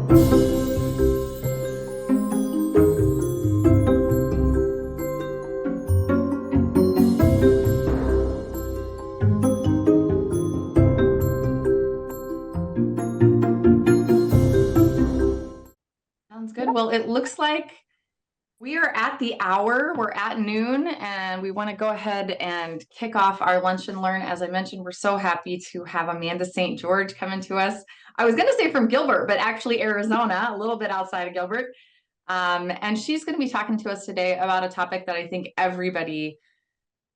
Sounds good. Well, it looks like we are at the hour. We're at noon, and we want to go ahead and kick off our Lunch and Learn. As I mentioned, we're so happy to have Amanda St. George coming to us. I was going to say from Gilbert, but actually Arizona, a little bit outside of Gilbert. And she's going to be talking to us today about a topic that I think everybody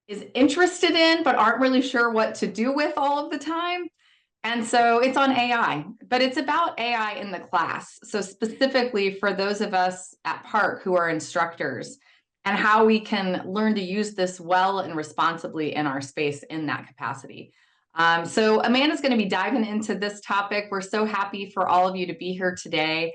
is interested in, but aren't really sure what to do with all of the time. And so it's on AI, but it's about AI in the class. So specifically for those of us at Park who are instructors and how we can learn to use this well and responsibly in our space in that capacity. So Amanda's going to be diving into this topic. We're so happy for all of you to be here today.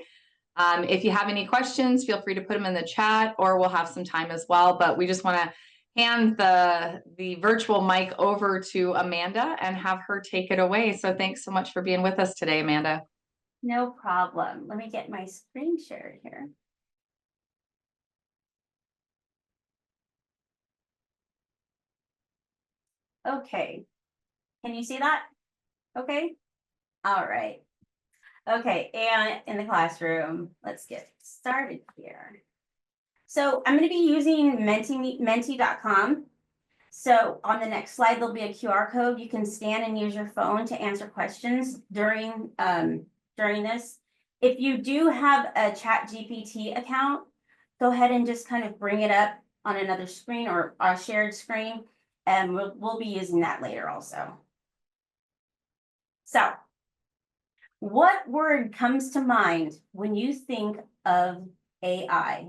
If you have any questions, feel free to put them in the chat, or we'll have some time as well. But we just want to hand the virtual mic over to Amanda and have her take it away. So thanks so much for being with us today, Amanda. No problem. Let me get my screen shared here. Okay. Can you see that? Okay. All right. Okay. And in the classroom, let's get started here. So I'm going to be using menti.com. So on the next slide, there'll be a QR code. You can scan and use your phone to answer questions during this. If you do have a ChatGPT account, go ahead and just kind of bring it up on another screen or a shared screen, and we'll be using that later also. So, what word comes to mind when you think of AI?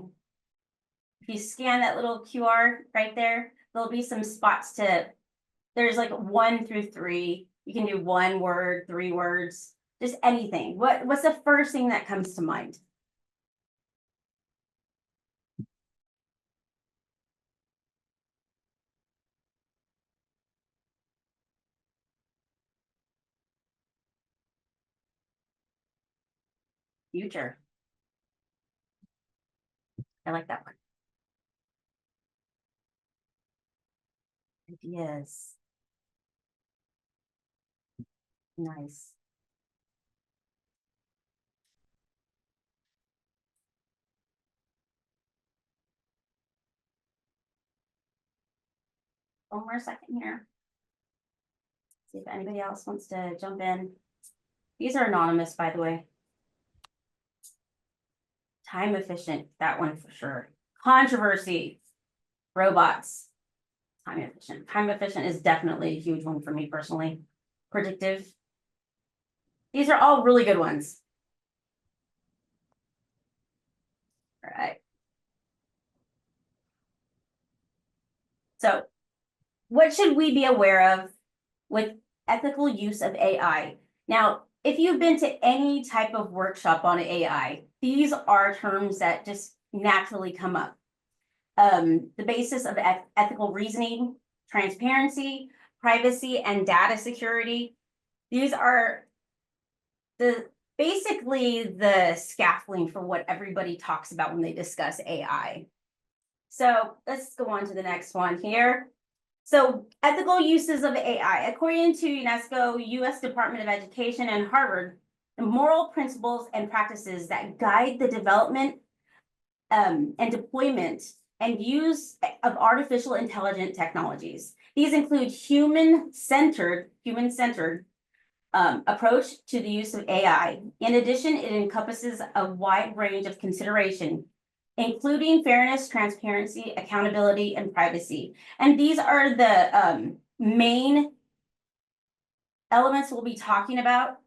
If you scan that little QR right there, there'll be some spots there's like 1 through 3. You can do 1 word, 3 words, just anything. What's the first thing that comes to mind? Future. I like that one. Ideas. Nice. One more second here. See if anybody else wants to jump in. These are anonymous, by the way. Time efficient, that one for sure. Controversy, robots, time efficient. Time efficient is definitely a huge one for me personally. Predictive. These are all really good ones. All right. So, what should we be aware of with ethical use of AI? Now, if you've been to any type of workshop on AI, these are terms that just naturally come up. The basis of ethical reasoning, transparency, privacy, and data security. These are basically the scaffolding for what everybody talks about when they discuss AI. So let's go on to the next one here. So ethical uses of AI, according to UNESCO, US Department of Education, and Harvard, the moral principles and practices that guide the development and deployment and use of artificial intelligent technologies. These include human-centered approach to the use of AI. In addition, it encompasses a wide range of consideration, including fairness, transparency, accountability, and privacy. And these are the main elements we'll be talking about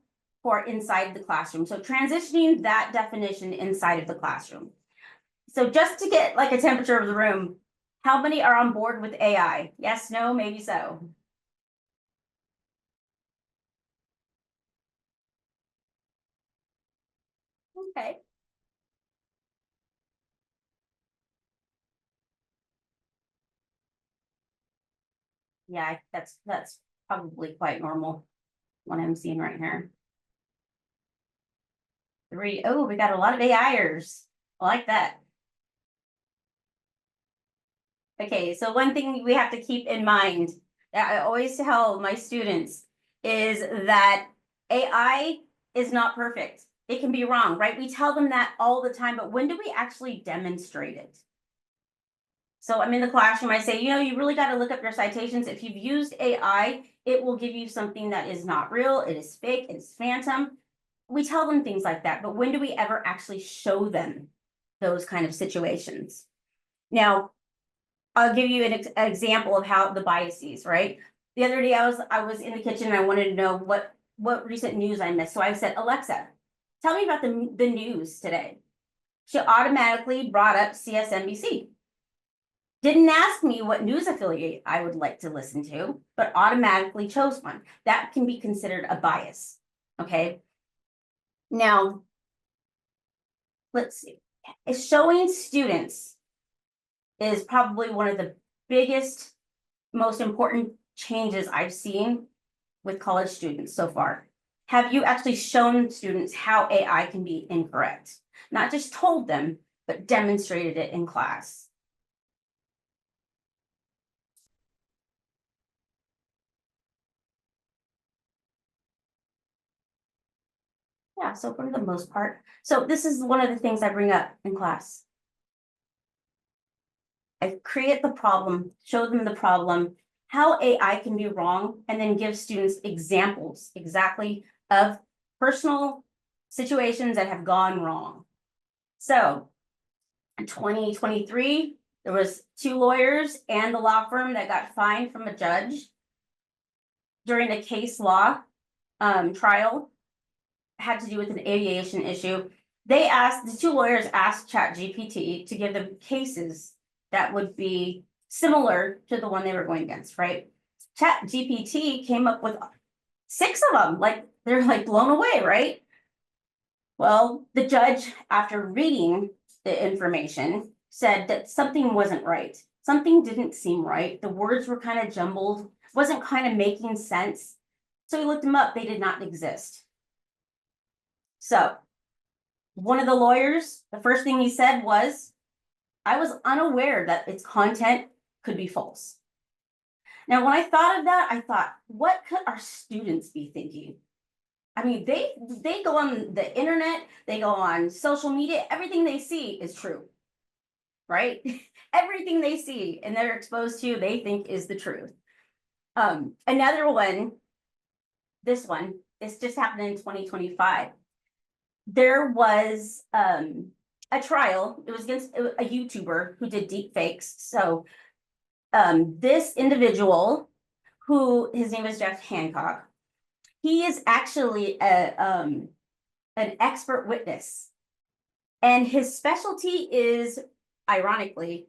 for inside the classroom. So transitioning that definition inside of the classroom. So just to get like a temperature of the room, how many are on board with AI? Yes, no, maybe so. Okay. Yeah, that's probably quite normal, what I'm seeing right here. 3. Oh, we got a lot of AIers. I like that. Okay, so one thing we have to keep in mind that I always tell my students is that AI is not perfect. It can be wrong, right? We tell them that all the time, but when do we actually demonstrate it? So I'm in the classroom, I say, you really got to look up your citations. If you've used AI, it will give you something that is not real, it is fake, it is phantom. We tell them things like that, but when do we ever actually show them those kind of situations? Now, I'll give you an example of how the biases, right? The other day I was in the kitchen and I wanted to know what recent news I missed. So I said, Alexa, tell me about the news today. She automatically brought up CSNBC. Didn't ask me what news affiliate I would like to listen to, but automatically chose one. That can be considered a bias. Okay. Now, let's see. It's showing students is probably one of the biggest, most important changes I've seen with college students so far. Have you actually shown students how AI can be incorrect? Not just told them, but demonstrated it in class. Yeah, so for the most part. So this is one of the things I bring up in class. I create the problem, show them the problem, how AI can be wrong, and then give students examples exactly of personal situations that have gone wrong. So in 2023, there was 2 lawyers and the law firm that got fined from a judge during a case law trial, had to do with an aviation issue. The 2 lawyers asked ChatGPT to give them cases that would be similar to the one they were going against, right? ChatGPT came up with 6 of them, like they're like blown away, right? Well, the judge, after reading the information, said that something wasn't right. Something didn't seem right. The words were kind of jumbled, wasn't kind of making sense. So he looked them up, they did not exist. So one of the lawyers, the first thing he said was, I was unaware that its content could be false. Now, when I thought of that, I thought, what could our students be thinking? I mean, they go on the internet, they go on social media, everything they see is true, right? Everything they see and they're exposed to, they think is the truth. Another one, this one, this just happened in 2025. There was a trial. It was against a YouTuber who did deep fakes. So this individual, who his name is Jeff Hancock, he is actually an expert witness. And his specialty is, ironically,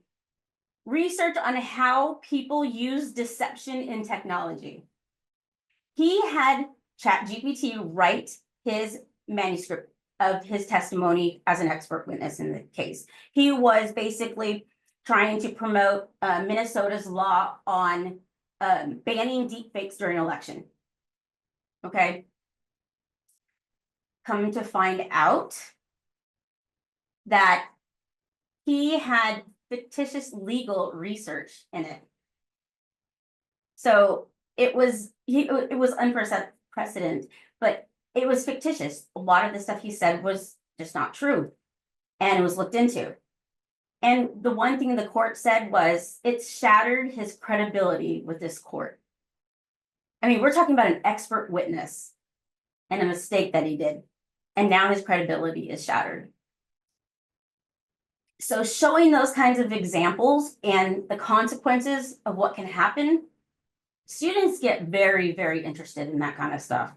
research on how people use deception in technology. He had ChatGPT write his manuscript of his testimony as an expert witness in the case. He was basically trying to promote Minnesota's law on banning deepfakes during election. Okay. Come to find out that he had fictitious legal research in it. So it was unprecedented, but it was fictitious. A lot of the stuff he said was just not true, and it was looked into. And the one thing the court said was it shattered his credibility with this court. I mean, we're talking about an expert witness and a mistake that he did, and now his credibility is shattered. So showing those kinds of examples and the consequences of what can happen, students get very, very interested in that kind of stuff.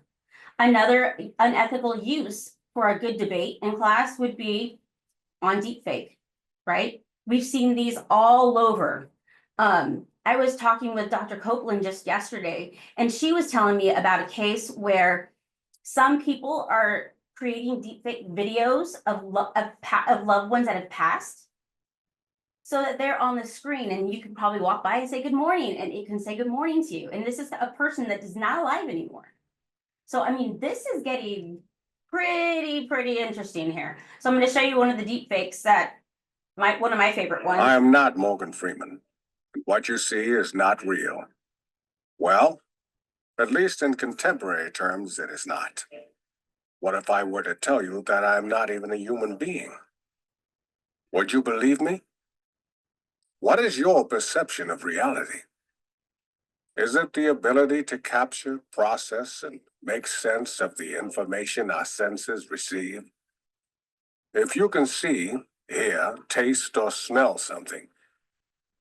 Another unethical use for a good debate in class would be on deepfake, right? We've seen these all over. I was talking with Dr. Copeland just yesterday, and she was telling me about a case where some people are creating deepfake videos of loved ones that have passed, so that they're on the screen and you can probably walk by and say good morning, and it can say good morning to you. And this is a person that is not alive anymore. So, I mean, this is getting pretty interesting here. So I'm going to show you one of the deep fakes that one of my favorite ones. I am not Morgan Freeman. What you see is not real. Well, at least in contemporary terms, it is not. What if I were to tell you that I am not even a human being? Would you believe me? What is your perception of reality? Is it the ability to capture, process, and make sense of the information our senses receive? If you can see, hear, taste, or smell something,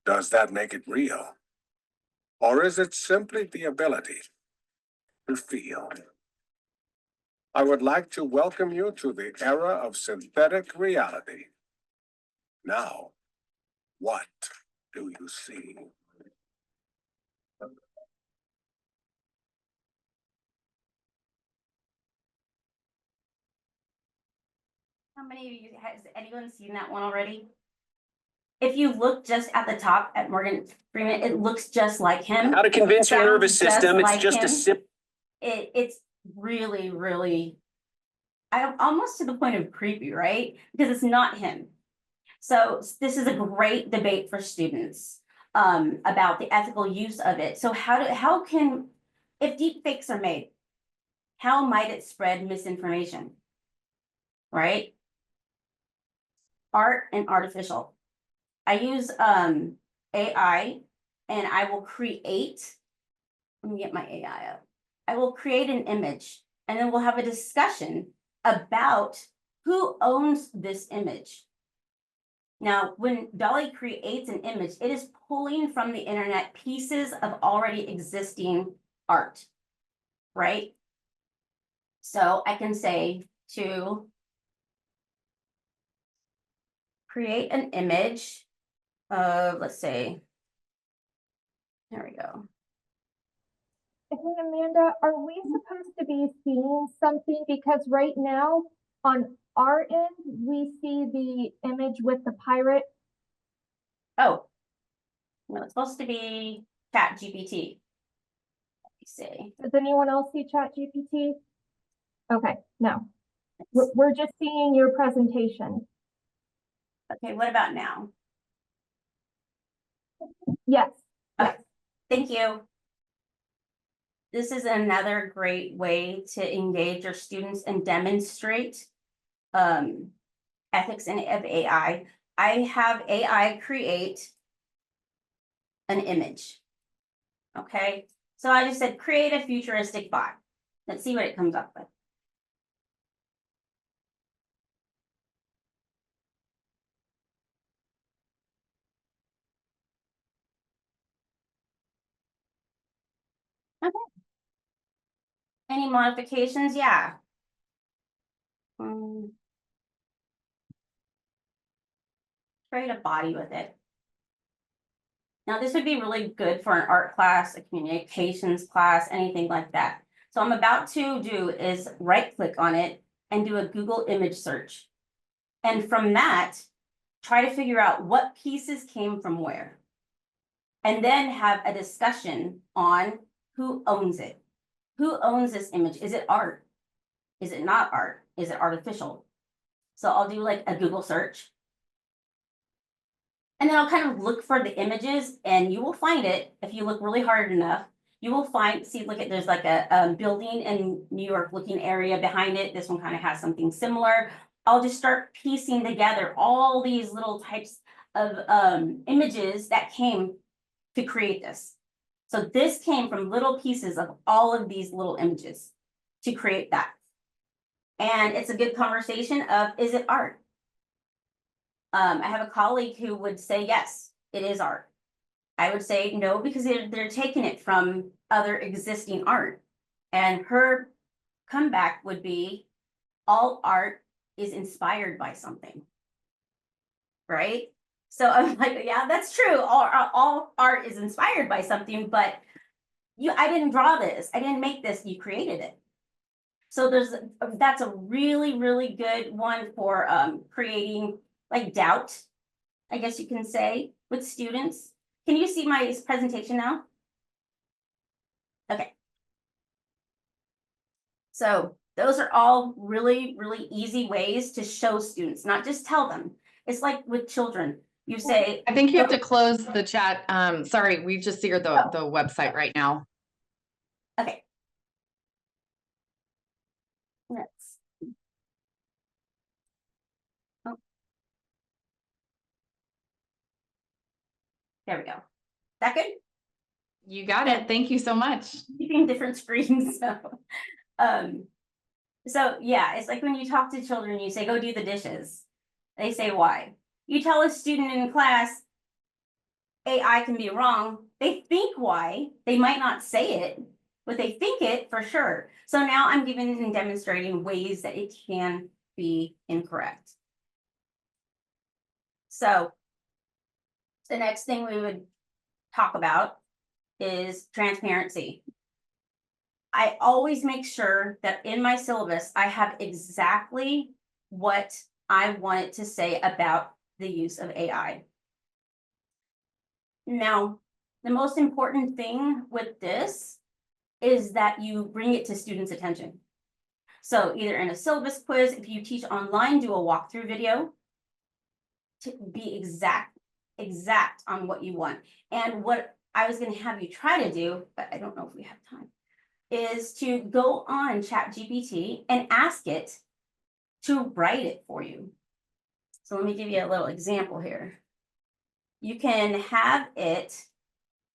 does that make it real? Or is it simply the ability to feel? I would like to welcome you to the era of synthetic reality. Now, what do you see? How many of you, has anyone seen that one already? If you look just at the top at Morgan Freeman, it looks just like him. How to convince your Sounds nervous just system it's like just him. a sip. It's really, I'm almost to the point of creepy, right? Because it's not him. So this is a great debate for students about the ethical use of it. So if deep fakes are made, how might it spread misinformation? Right? Art and artificial. I use AI and I will create, let me get my AI up. I will create an image and then we'll have a discussion about who owns this image. Now, when Dolly creates an image, it is pulling from the internet pieces of already existing art, right? So I can say to create an image of, let's say, there we go. Hey, Amanda, are we supposed to be seeing something? Because right now on our end, we see the image with the pirate. Oh, no, it's supposed to be Chat GPT. Let me see. Does anyone else see Chat GPT? Okay, no. We're just seeing your presentation. Okay, what about now? Yes. Okay, thank you. This is another great way to engage your students and demonstrate ethics of AI. I have AI create an image. Okay, so I just said create a futuristic bot. Let's see what it comes up with. Okay. Any modifications? Yeah. Create a body with it. Now, this would be really good for an art class, a communications class, anything like that. So I'm about to do is right click on it and do a Google image search. And from that, try to figure out what pieces came from where. And then have a discussion on who owns it. Who owns this image? Is it art? Is it not art? Is it artificial? So I'll do like a Google search. And then I'll kind of look for the images and you will find it if you look really hard enough. You will there's like a building in New York looking area behind it. This one kind of has something similar. I'll just start piecing together all these little types of images that came to create this. So this came from little pieces of all of these little images to create that. And it's a good conversation of, is it art? I have a colleague who would say, yes, it is art. I would say no, because they're taking it from other existing art. And her comeback would be, all art is inspired by something. Right? So I'm like, yeah, that's true. All art is inspired by something, but I didn't draw this. I didn't make this. You created it. So that's a really good one for creating like doubt, I guess you can say, with students. Can you see my presentation now? Okay. So Those are all really, really easy ways to show students, not just tell them. It's like with children, you say. I think you have to close the chat. Sorry, we just see the Oh. website right now. Okay. Let's. Oh. There we go. That good? You got it. Thank you so much. Keeping different screens, so yeah, it's like when you talk to children, you say, go do the dishes. They say, why? You tell a student in class, AI can be wrong. They think why. They might not say it, but they think it for sure. So now I'm giving and demonstrating ways that it can be incorrect. So the next thing we would talk about is transparency. I always make sure that in my syllabus, I have exactly what I want it to say about the use of AI. Now, the most important thing with this is that you bring it to students' attention. So either in a syllabus quiz, if you teach online, do a walkthrough video to be exact on what you want. And what I was going to have you try to do, but I don't know if we have time, is to go on ChatGPT and ask it to write it for you. So let me give you a little example here. You can have it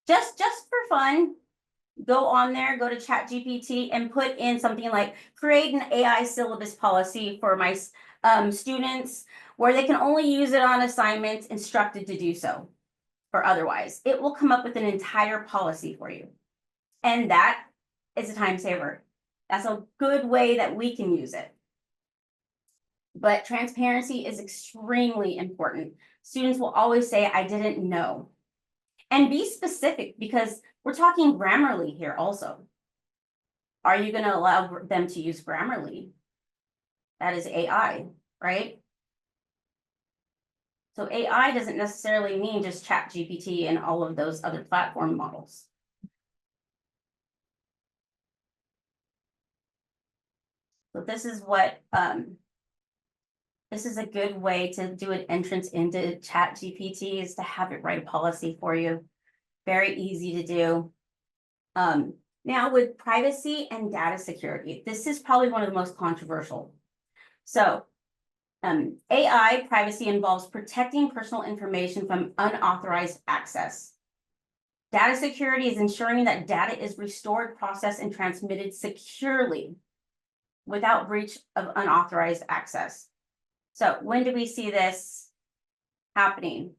just for fun, go on there, go to ChatGPT and put in something like create an AI syllabus policy for my students where they can only use it on assignments instructed to do so or otherwise. It will come up with an entire policy for you. And that is a time saver. That's a good way that we can use it. But transparency is extremely important. Students will always say, I didn't know. And be specific because we're talking Grammarly here also. Are you going to allow them to use Grammarly? That is AI, right? So AI doesn't necessarily mean just ChatGPT and all of those other platform models. So this is what, this is a good way to do an entrance into ChatGPT is to have it write a policy for you. Very easy to do. Now with privacy and data security, this is probably one of the most controversial. So AI privacy involves protecting personal information from unauthorized access. Data security is ensuring that data is restored, processed, and transmitted securely without breach of unauthorized access. So when do we see this happening?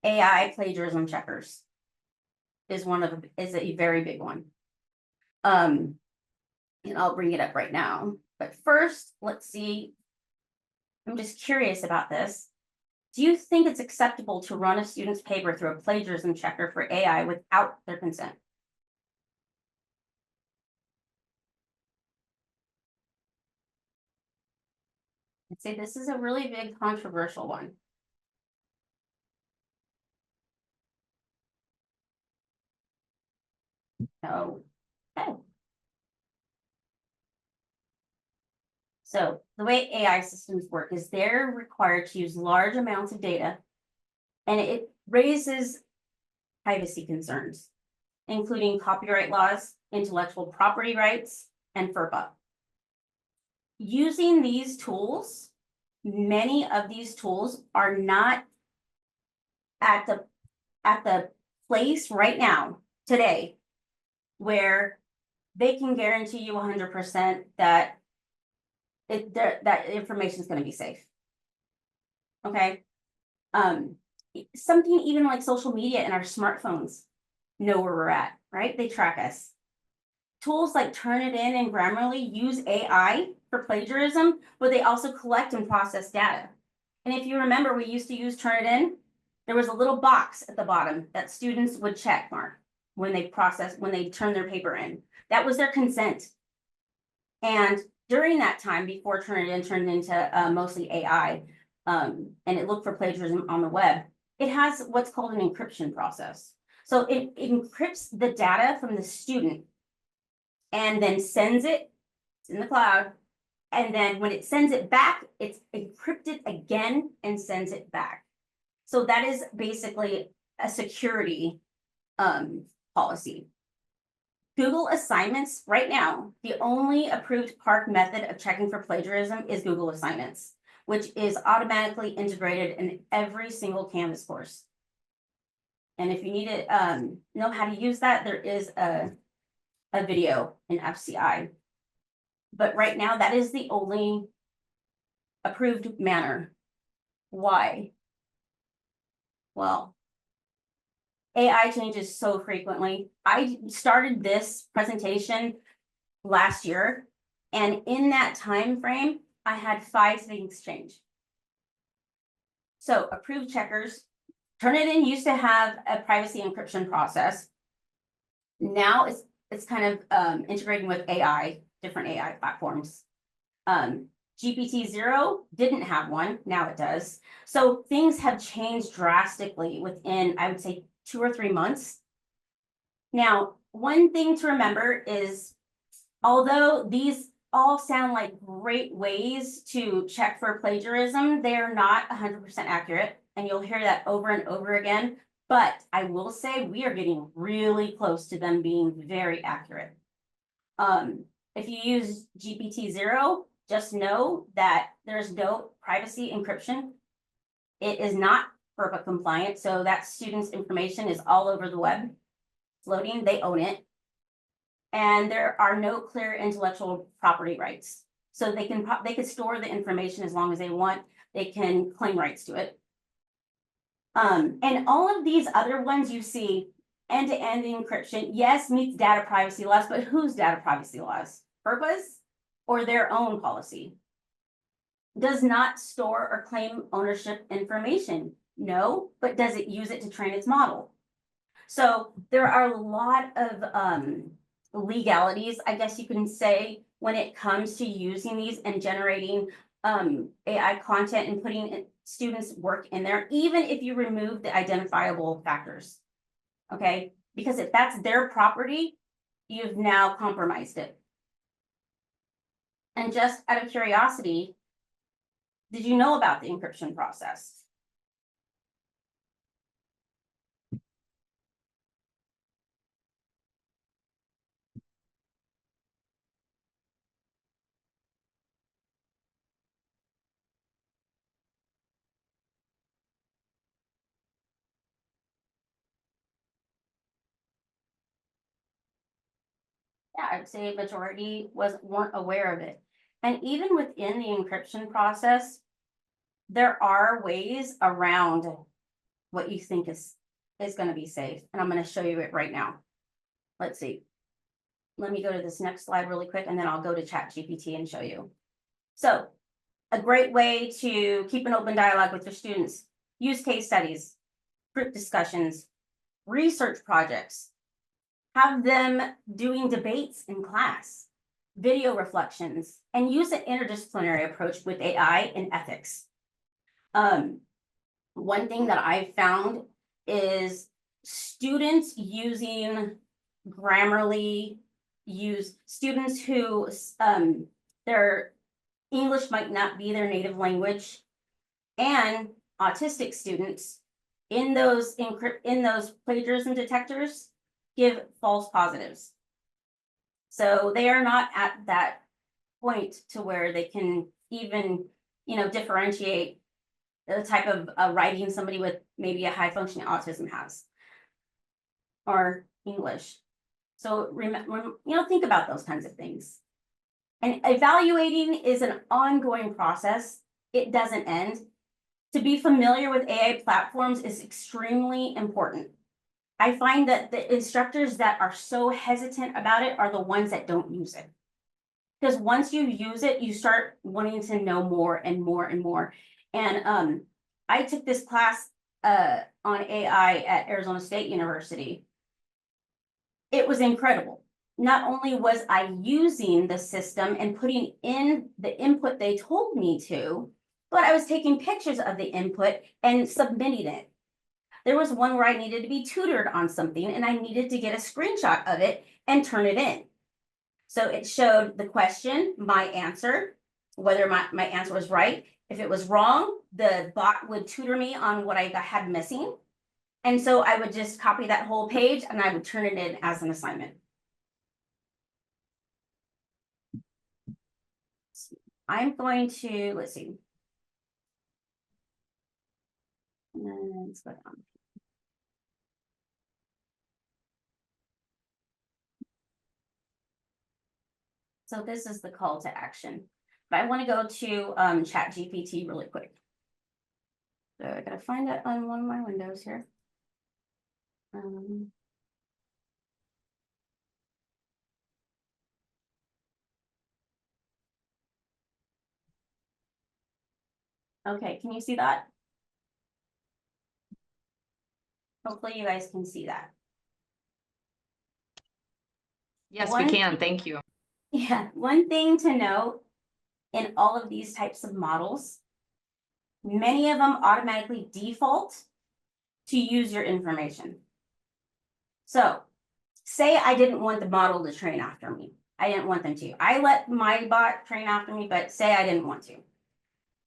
AI plagiarism checkers is a very big one. And I'll bring it up right now. But first, let's see. I'm just curious about this. Do you think it's acceptable to run a student's paper through a plagiarism checker for AI without their consent? I'd say this is a really big controversial one. Okay. So the way AI systems work is they're required to use large amounts of data, and it raises privacy concerns, including copyright laws, intellectual property rights, and FERPA. Using these tools, many of these tools are not at the place right now, today, where they can guarantee you 100% that that information is going to be safe. Okay. Something even like social media and our smartphones know where we're at, right? They track us. Tools like Turnitin and Grammarly use AI for plagiarism, but they also collect and process data. And if you remember, we used to use Turnitin. There was a little box at the bottom that students would check mark when they turn their paper in. That was their consent. And during that time, before Turnitin turned into mostly AI, and it looked for plagiarism on the web, it has what's called an encryption process. So it encrypts the data from the student and then sends it It's in the cloud. And then when it sends it back, it's encrypted again and sends it back. So that is basically a security policy. Google Assignments, right now, the only approved Park method of checking for plagiarism is Google Assignments, which is automatically integrated in every single Canvas course. And if you need to know how to use that, there is a video in FCI. But right now, that is the only approved manner. Why? Well, AI changes so frequently. I started this presentation last year, and in that time frame, I had 5 things change. So approved checkers, Turnitin used to have a privacy encryption process. Now it's kind of integrating with AI, different AI platforms. GPT-0 didn't have one, now it does. So things have changed drastically within, I would say, 2 or 3 months. Now, one thing to remember is, although these all sound like great ways to check for plagiarism, they are not 100% accurate, and you'll hear that over and over again. But I will say we are getting really close to them being very accurate. If you use GPT-0, just know that there's no privacy encryption. It is not FERPA compliant, so that student's information is all over the web. Floating, they own it. And there are no clear intellectual property rights. So they can store the information as long as they want. They can claim rights to it. And all of these other ones you see, end-to-end encryption, yes, meets data privacy laws, but whose data privacy laws? FERPA's or their own policy? Does not store or claim ownership information. No, but does it use it to train its model? So there are a lot of legalities, I guess you can say, when it comes to using these and generating AI content and putting students' work in there, even if you remove the identifiable factors. Okay, because if that's their property, you've now compromised it. And just out of curiosity, did you know about the encryption process? Yeah, I would say a majority weren't aware of it. And even within the encryption process, there are ways around what you think is going to be safe. And I'm going to show you it right now. Let's see. Let me go to this next slide really quick, and then I'll go to ChatGPT and show you. So a great way to keep an open dialogue with your students: use case studies, group discussions, research projects, have them doing debates in class, video reflections, and use an interdisciplinary approach with AI and ethics. One thing that I've found is students using Grammarly, students who their English might not be their native language, and autistic students in those plagiarism detectors give false positives. So they are not at that point to where they can even, differentiate the type of writing somebody with maybe a high functioning autism has, or English. So think about those kinds of things. And evaluating is an ongoing process. It doesn't end. To be familiar with AI platforms is extremely important. I find that the instructors that are so hesitant about it are the ones that don't use it. Because once you use it, you start wanting to know more and more and more. And I took this class on AI at Arizona State University. It was incredible. Not only was I using the system and putting in the input they told me to, but I was taking pictures of the input and submitting it. There was one where I needed to be tutored on something, and I needed to get a screenshot of it and turn it in. So it showed the question, my answer, whether my answer was right. If it was wrong, the bot would tutor me on what I had missing. And so I would just copy that whole page and I would turn it in as an assignment. I'm going to, let's see. Let's go down. So this is the call to action. But I want to go to Chat GPT really quick. So I gotta find it on one of my windows here. Okay, can you see that? Hopefully you guys can see that. Yes, One- we can. Thank you. Yeah, one thing to note in all of these types of models, many of them automatically default to use your information. So say I didn't want the model to train after me. I didn't want them to. I let my bot train after me, but say I didn't want to.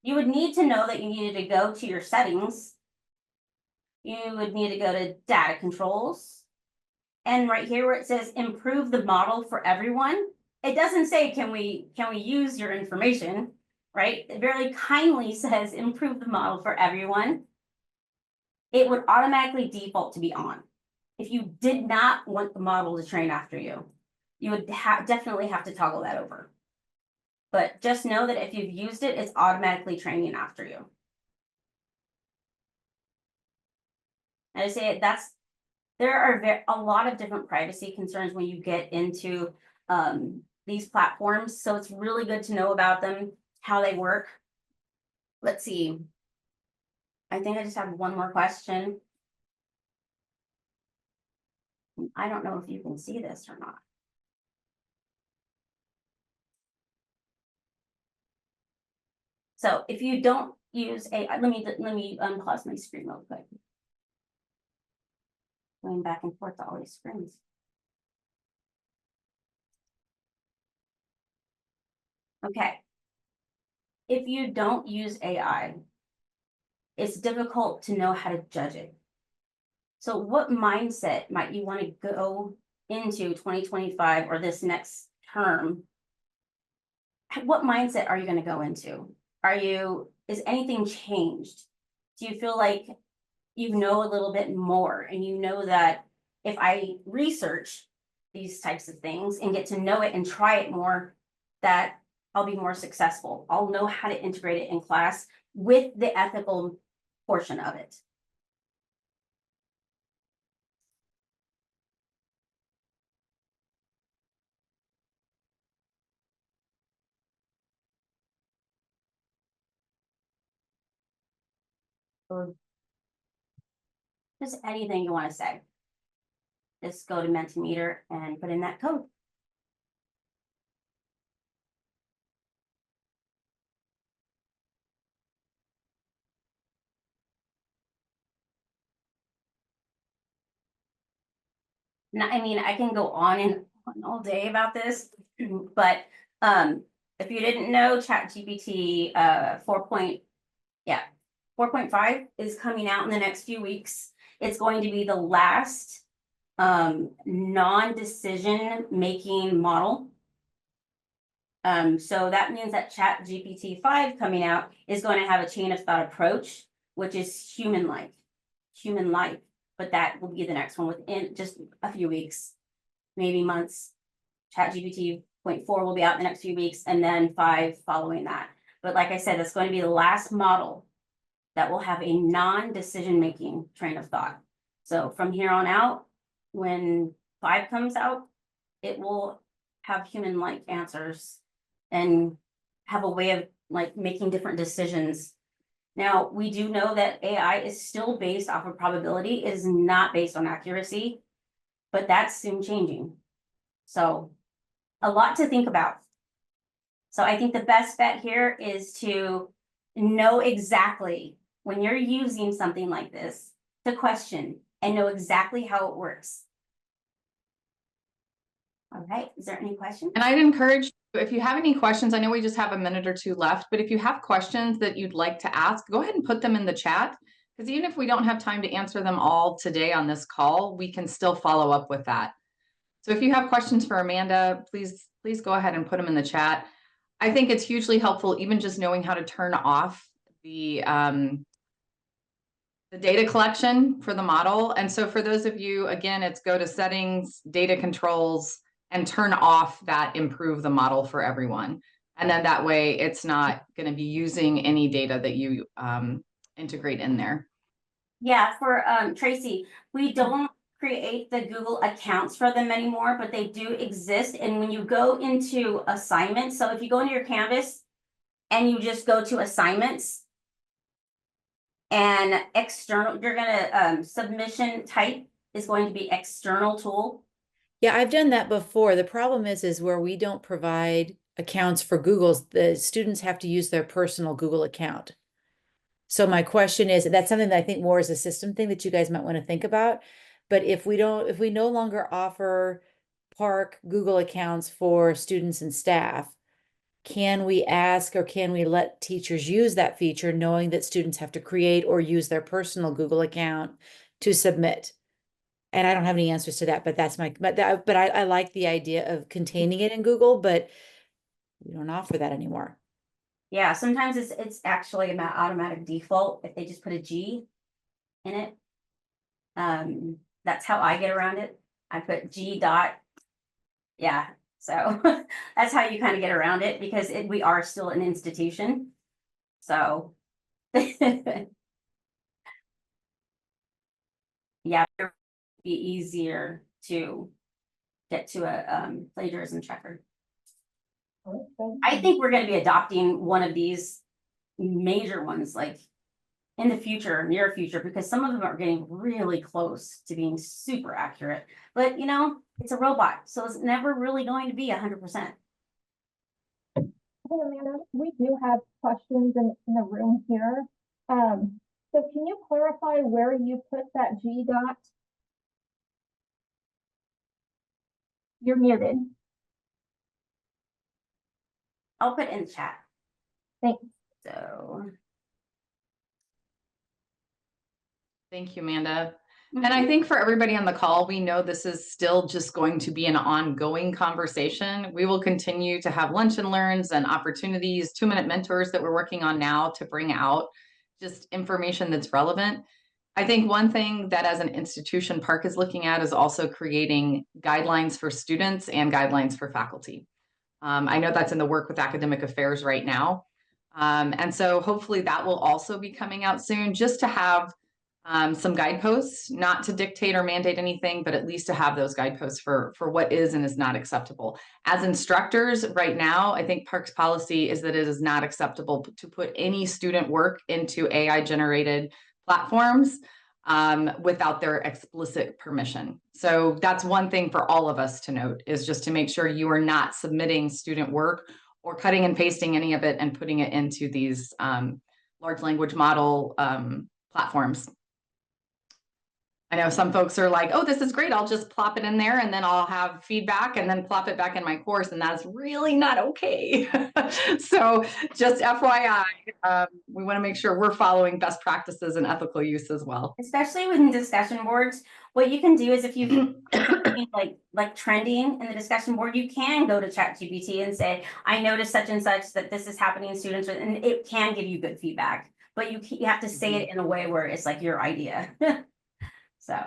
You would need to know that you needed to go to your settings. You would need to go to data controls. And right here where it says improve the model for everyone, it doesn't say can we use your information, right? It very kindly says improve the model for everyone. It would automatically default to be on. If you did not want the model to train after you, you would definitely have to toggle that over. But just know that if you've used it, it's automatically training after you. And I say there are a lot of different privacy concerns when you get into these platforms. So it's really good to know about them, how they work. Let's see. I think I just have one more question. I don't know if you can see this or not. So if you don't use AI, let me unpause my screen real quick. Going back and forth to all these screens. Okay. If you don't use AI, it's difficult to know how to judge it. So what mindset might you want to go into 2025 or this next term? What mindset are you going to go into? Is anything changed? Do you feel like you know a little bit more and you know that if I research these types of things and get to know it and try it more, that I'll be more successful. I'll know how to integrate it in class with the ethical portion of it. Or just anything you want to say. Just go to Mentimeter and put in that code. Now, I mean, I can go on and on all day about this, but if you didn't know, ChatGPT 4.5 is coming out in the next few weeks. It's going to be the last non-decision making model. So that means that ChatGPT 5 coming out is going to have a chain of thought approach, which is human-like, but that will be the next one within just a few weeks, maybe months. ChatGPT 0.4 will be out in the next few weeks, and then 5 following that. But like I said, it's going to be the last model that will have a non-decision making train of thought. So from here on out, when 5 comes out, it will have human-like answers and have a way of like making different decisions. Now, we do know that AI is still based off of probability. It is not based on accuracy, but that's soon changing. So a lot to think about. So I think the best bet here is to know exactly when you're using something like this to question and know exactly how it works. All right, is there any questions? And I'd encourage you, if you have any questions, I know we just have a minute or two left, but if you have questions that you'd like to ask, go ahead and put them in the chat. Because even if we don't have time to answer them all today on this call, we can still follow up with that. So if you have questions for Amanda, please go ahead and put them in the chat. I think it's hugely helpful, even just knowing how to turn off the data collection for the model. And so for those of you, again, it's go to settings, data controls, and turn off that improve the model for everyone. And then that way it's not going to be using any data that you integrate in there. Yeah, for Tracy, we don't create the Google accounts for them anymore, but they do exist. And when you go into assignments, so if you go into your Canvas and you just go to assignments and external, you're gonna submission type is going to be external tool. Yeah, I've done that before. The problem is where we don't provide accounts for Google's, the students have to use their personal Google account. So my question is, that's something that I think more is a system thing that you guys might want to think about. But if we no longer offer Park Google accounts for students and staff, can we ask or can we let teachers use that feature knowing that students have to create or use their personal Google account to submit? And I don't have any answers to that, but that's my, but I like the idea of containing it in Google, but we don't offer that anymore. Yeah, sometimes it's actually an automatic default if they just put a G in it. That's how I get around it. I put G dot. Yeah, so that's how you kind of get around it because we are still an institution. So yeah, it'd be easier to get to a plagiarism checker. I think we're going to be adopting one of these major ones like in the future, near future, because some of them are getting really close to being super accurate. But you know, it's a robot, so it's never really going to be 100%. Hey Amanda, we do have questions in the room here. So can you clarify where you put that G dot? You're muted. I'll put it in the chat. Thanks. So Thank you, Amanda. And I think for everybody on the call, we know this is still just going to be an ongoing conversation. We will continue to have lunch and learns and opportunities, 2-minute mentors that we're working on now to bring out just information that's relevant. I think one thing that as an institution Park is looking at is also creating guidelines for students and guidelines for faculty. I know that's in the work with academic affairs right now. And so hopefully that will also be coming out soon, just to have some guideposts, not to dictate or mandate anything, but at least to have those guideposts for what is and is not acceptable. As instructors right now, I think Park's policy is that it is not acceptable to put any student work into AI generated platforms without their explicit permission. So that's one thing for all of us to note, is just to make sure you are not submitting student work or cutting and pasting any of it and putting it into these large language model platforms. I know some folks are like, oh, this is great, I'll just plop it in there and then I'll have feedback and then plop it back in my course, and that's really not okay. So just FYI, we want to make sure we're following best practices and ethical use as well. especially with discussion boards, what you can do is if you like trending in the discussion board, you can go to ChatGPT and say, I noticed such and such that this is happening in students, and it can give you good feedback, but you have to say it in a way where it's like your idea. So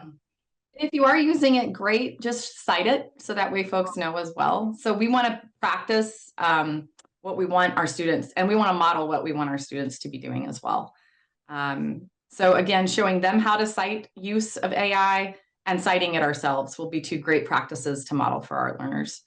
if you are using it, great, just cite it so that way folks know as well. So we want to practice what we want our students, and we want to model what we want our students to be doing as well. So again, showing them how to cite use of AI and citing it ourselves will be 2 great practices to model for our learners.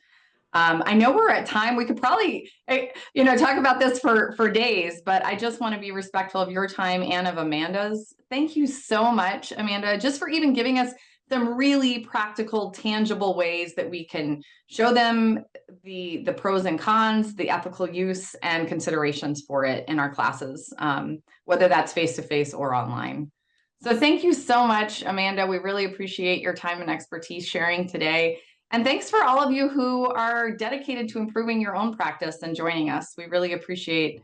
I know we're at time. We could probably, talk about this for days, but I just want to be respectful of your time and of Amanda's. Thank you so much, Amanda, just for even giving us some really practical, tangible ways that we can show them the pros and cons, the ethical use and considerations for it in our classes, whether that's face-to-face or online. So thank you so much, Amanda. We really appreciate your time and expertise sharing today. And thanks for all of you who are dedicated to improving your own practice and joining us. We really appreciate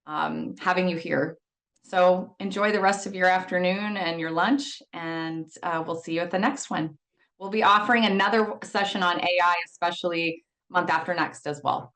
having you here. So enjoy the rest of your afternoon and your lunch, and we'll see you at the next one. We'll be offering another session on AI, especially month after next as well.